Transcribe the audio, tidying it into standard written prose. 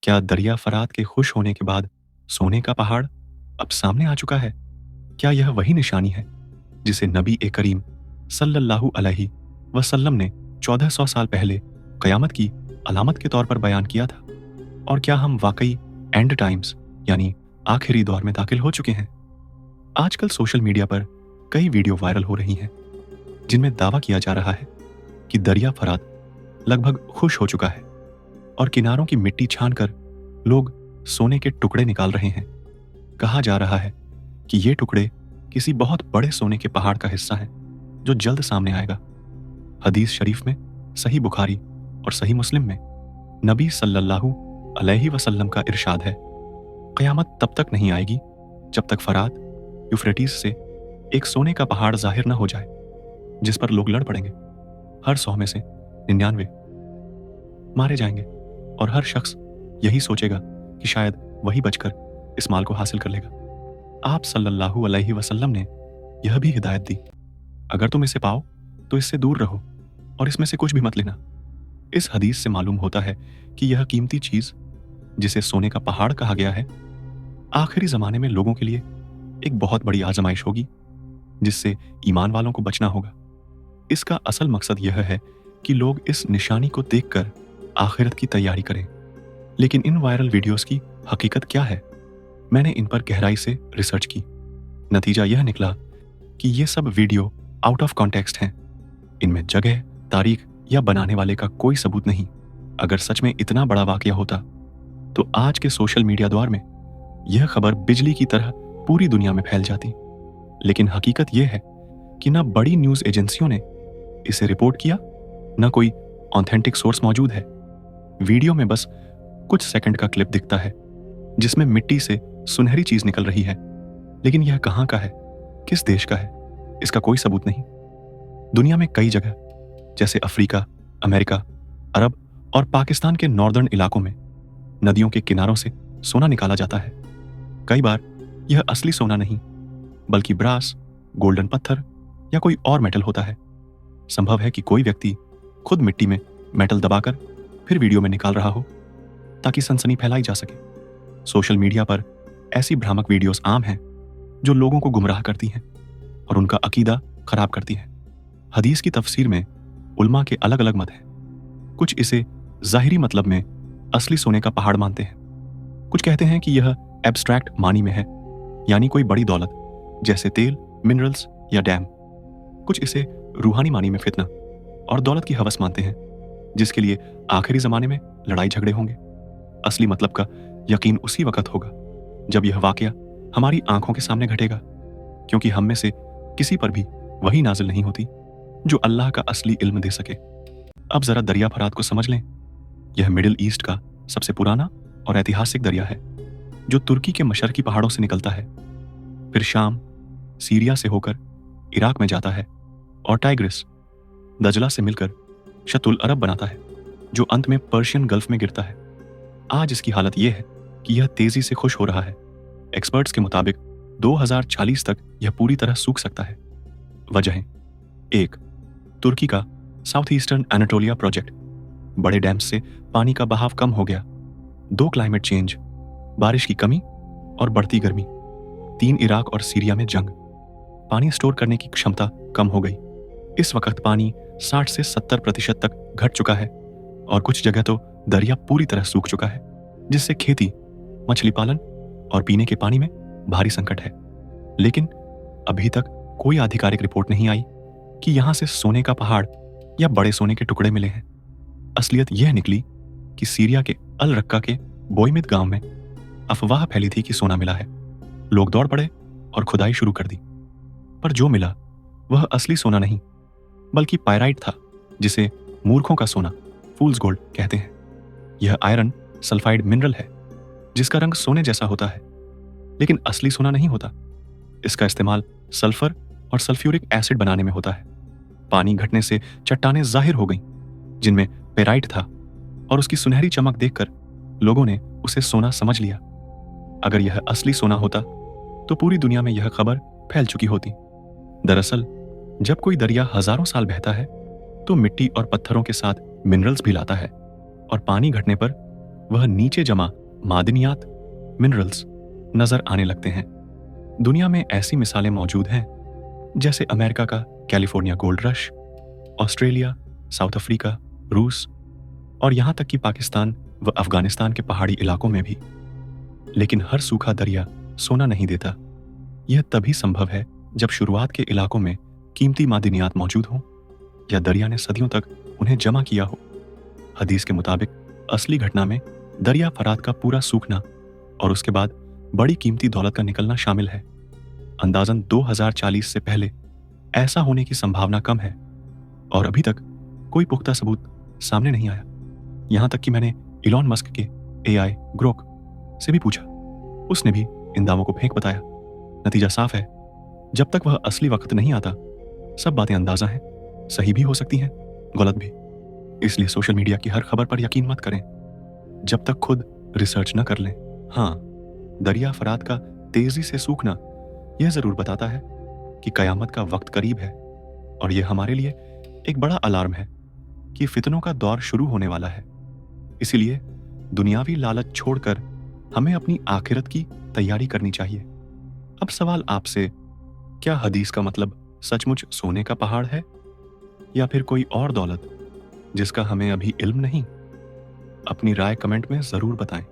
क्या दरिया फरात के खुश होने के बाद सोने का पहाड़ अब सामने आ चुका है? क्या यह वही निशानी है जिसे नबी ए करीम सल्लल्लाहु अलैहि वसल्लम ने 1400 साल पहले कयामत की अलामत के तौर पर बयान किया था? और क्या हम वाकई एंड टाइम्स यानी आखिरी दौर में दाखिल हो चुके हैं? आजकल सोशल मीडिया पर कई वीडियो वायरल हो रही हैं जिनमें दावा किया जा रहा है कि दरिया फरात लगभग खुश हो चुका है और किनारों की मिट्टी छानकर लोग सोने के टुकड़े निकाल रहे हैं। कहा जा रहा है कि ये टुकड़े किसी बहुत बड़े सोने के पहाड़ का हिस्सा है जो जल्द सामने आएगा। हदीस शरीफ में, सही बुखारी और सही मुस्लिम में नबी सल्लल्लाहु अलैहि वसल्लम का इरशाद है, क़यामत तब तक नहीं आएगी जब तक फरात यूफ्रेटिस से एक सोने का पहाड़ जाहिर न हो जाए जिस पर लोग लड़ पड़ेंगे। हर 100 में से 99 मारे जाएंगे और हर शख्स यही सोचेगा कि शायद वही बचकर इस माल को हासिल कर लेगा। आप सल्लल्लाहु अलैहि वसल्लम ने यह भी हिदायत दी, अगर तुम इसे पाओ तो इससे दूर रहो और इसमें से कुछ भी मत लेना। इस हदीस से मालूम होता है कि यह कीमती चीज जिसे सोने का पहाड़ कहा गया है, आखिरी जमाने में लोगों के लिए एक बहुत बड़ी आजमाइश होगी जिससे ईमान वालों को बचना होगा। इसका असल मकसद यह है कि लोग इस निशानी को देखकर आखिरत की तैयारी करें। लेकिन इन वायरल वीडियोस की हकीकत क्या है? मैंने इन पर गहराई से रिसर्च की। नतीजा यह निकला कि ये सब वीडियो आउट ऑफ कॉन्टेक्स्ट हैं। इनमें जगह, तारीख या बनाने वाले का कोई सबूत नहीं। अगर सच में इतना बड़ा वाकया होता तो आज के सोशल मीडिया दौर में यह खबर बिजली की तरह पूरी दुनिया में फैल जाती। लेकिन हकीकत यह है कि न बड़ी न्यूज एजेंसियों ने इसे रिपोर्ट किया, न कोई ऑथेंटिक सोर्स मौजूद है। वीडियो में बस कुछ सेकंड का क्लिप दिखता है जिसमें मिट्टी से सुनहरी चीज निकल रही है, लेकिन यह कहां का है, किस देश का है, इसका कोई सबूत नहीं। दुनिया में कई जगह जैसे अफ्रीका, अमेरिका, अरब और पाकिस्तान के नॉर्दर्न इलाकों में नदियों के किनारों से सोना निकाला जाता है। कई बार यह असली सोना नहीं बल्कि ब्रास, गोल्डन पत्थर या कोई और मेटल होता है। संभव है कि कोई व्यक्ति खुद मिट्टी में मेटल दबाकर फिर वीडियो में निकाल रहा हो ताकि सनसनी फैलाई जा सके। सोशल मीडिया पर ऐसी भ्रामक वीडियोस आम हैं जो लोगों को गुमराह करती हैं और उनका अकीदा खराब करती हैं। हदीस की तफसीर में उलमा के अलग अलग मत हैं। कुछ इसे जाहिरी मतलब में असली सोने का पहाड़ मानते हैं। कुछ कहते हैं कि यह एब्स्ट्रैक्ट मानी में है, यानी कोई बड़ी दौलत जैसे तेल, मिनरल्स या डैम। कुछ इसे रूहानी मानी में फितना और दौलत की हवस मानते हैं जिसके लिए आखिरी जमाने में लड़ाई झगड़े होंगे। असली मतलब का यकीन उसी वक्त होगा जब यह वाकया हमारी आंखों के सामने घटेगा, क्योंकि हम में से किसी पर भी वही नाजिल नहीं होती जो अल्लाह का असली इल्म दे सके। अब जरा दरिया फरात को समझ लें। यह मिडिल ईस्ट का सबसे पुराना और ऐतिहासिक दरिया है जो तुर्की के मशरकी पहाड़ों से निकलता है, फिर शाम, सीरिया से होकर इराक में जाता है और टाइग्रिस, दजला से मिलकर शतुल अरब बनाता है जो अंत में पर्शियन गल्फ में गिरता है। आज इसकी हालत यह है कि यह तेजी से खुश हो रहा है। एक्सपर्ट्स के मुताबिक 2040 तक यह पूरी तरह सूख सकता है। वजहें: 1. तुर्की का साउथ ईस्टर्न एनाटोलिया प्रोजेक्ट, बड़े डैम्स से पानी का बहाव कम हो गया। 2. क्लाइमेट चेंज, बारिश की कमी और बढ़ती गर्मी। 3. इराक और सीरिया में जंग, पानी स्टोर करने की क्षमता कम हो गई। इस वक्त पानी 60 से 70% तक घट चुका है और कुछ जगह तो दरिया पूरी तरह सूख चुका है, जिससे खेती, मछली पालन और पीने के पानी में भारी संकट है। लेकिन अभी तक कोई आधिकारिक रिपोर्ट नहीं आई कि यहां से सोने का पहाड़ या बड़े सोने के टुकड़े मिले हैं। असलियत यह निकली कि सीरिया के अल रक्का के बोईमिद गांव में अफवाह फैली थी कि सोना मिला है। लोग दौड़ पड़े और खुदाई शुरू कर दी, पर जो मिला वह असली सोना नहीं बल्कि पायराइट था, जिसे मूर्खों का सोना, फूल्स गोल्ड कहते हैं। यह आयरन सल्फाइड मिनरल है जिसका रंग सोने जैसा होता है, लेकिन असली सोना नहीं होता। इसका इस्तेमाल सल्फर और सल्फ्यूरिक एसिड बनाने में होता है। पानी घटने से चट्टानें जाहिर हो गईं जिनमें पेराइट था और उसकी सुनहरी चमक देखकर लोगों ने उसे सोना समझ लिया। अगर यह असली सोना होता तो पूरी दुनिया में यह खबर फैल चुकी होती। दरअसल जब कोई दरिया हजारों साल बहता है तो मिट्टी और पत्थरों के साथ मिनरल्स भी लाता है और पानी घटने पर वह नीचे जमा मादनियात, मिनरल्स नजर आने लगते हैं। दुनिया में ऐसी मिसालें मौजूद हैं, जैसे अमेरिका का California gold rush, Australia, south Africa, रूस और यहां तक कि पाकिस्तान व अफगानिस्तान के पहाड़ी इलाकों में भी। लेकिन हर सूखा दरिया सोना नहीं देता। यह तभी संभव है जब शुरुआत के इलाकों में कीमती मादनियात मौजूद हों या दरिया ने सदियों तक उन्हें जमा किया हो। हदीस के मुताबिक असली घटना में दरिया फरात का पूरा सूखना और उसके बाद बड़ी कीमती दौलत का निकलना शामिल है। अंदाजन 2040 से पहले ऐसा होने की संभावना कम है और अभी तक कोई पुख्ता सबूत सामने नहीं आया। यहां तक कि मैंने इलॉन मस्क के एआई ग्रोक से भी पूछा, उसने भी इन दावों को फेंक बताया। नतीजा साफ है, जब तक वह असली वक्त नहीं आता, सब बातें अंदाजा हैं, सही भी हो सकती हैं, गलत भी। इसलिए सोशल मीडिया की हर खबर पर यकीन मत करें जब तक खुद रिसर्च न कर लें। हाँ, दरिया फरात का तेजी से सूखना यह जरूर बताता है कि कयामत का वक्त करीब है और यह हमारे लिए एक बड़ा अलार्म है कि फितनों का दौर शुरू होने वाला है। इसीलिए दुनियावी लालच छोड़कर हमें अपनी आखिरत की तैयारी करनी चाहिए। अब सवाल आपसे, क्या हदीस का मतलब सचमुच सोने का पहाड़ है या फिर कोई और दौलत जिसका हमें अभी इल्म नहीं? अपनी राय कमेंट में जरूर बताएं।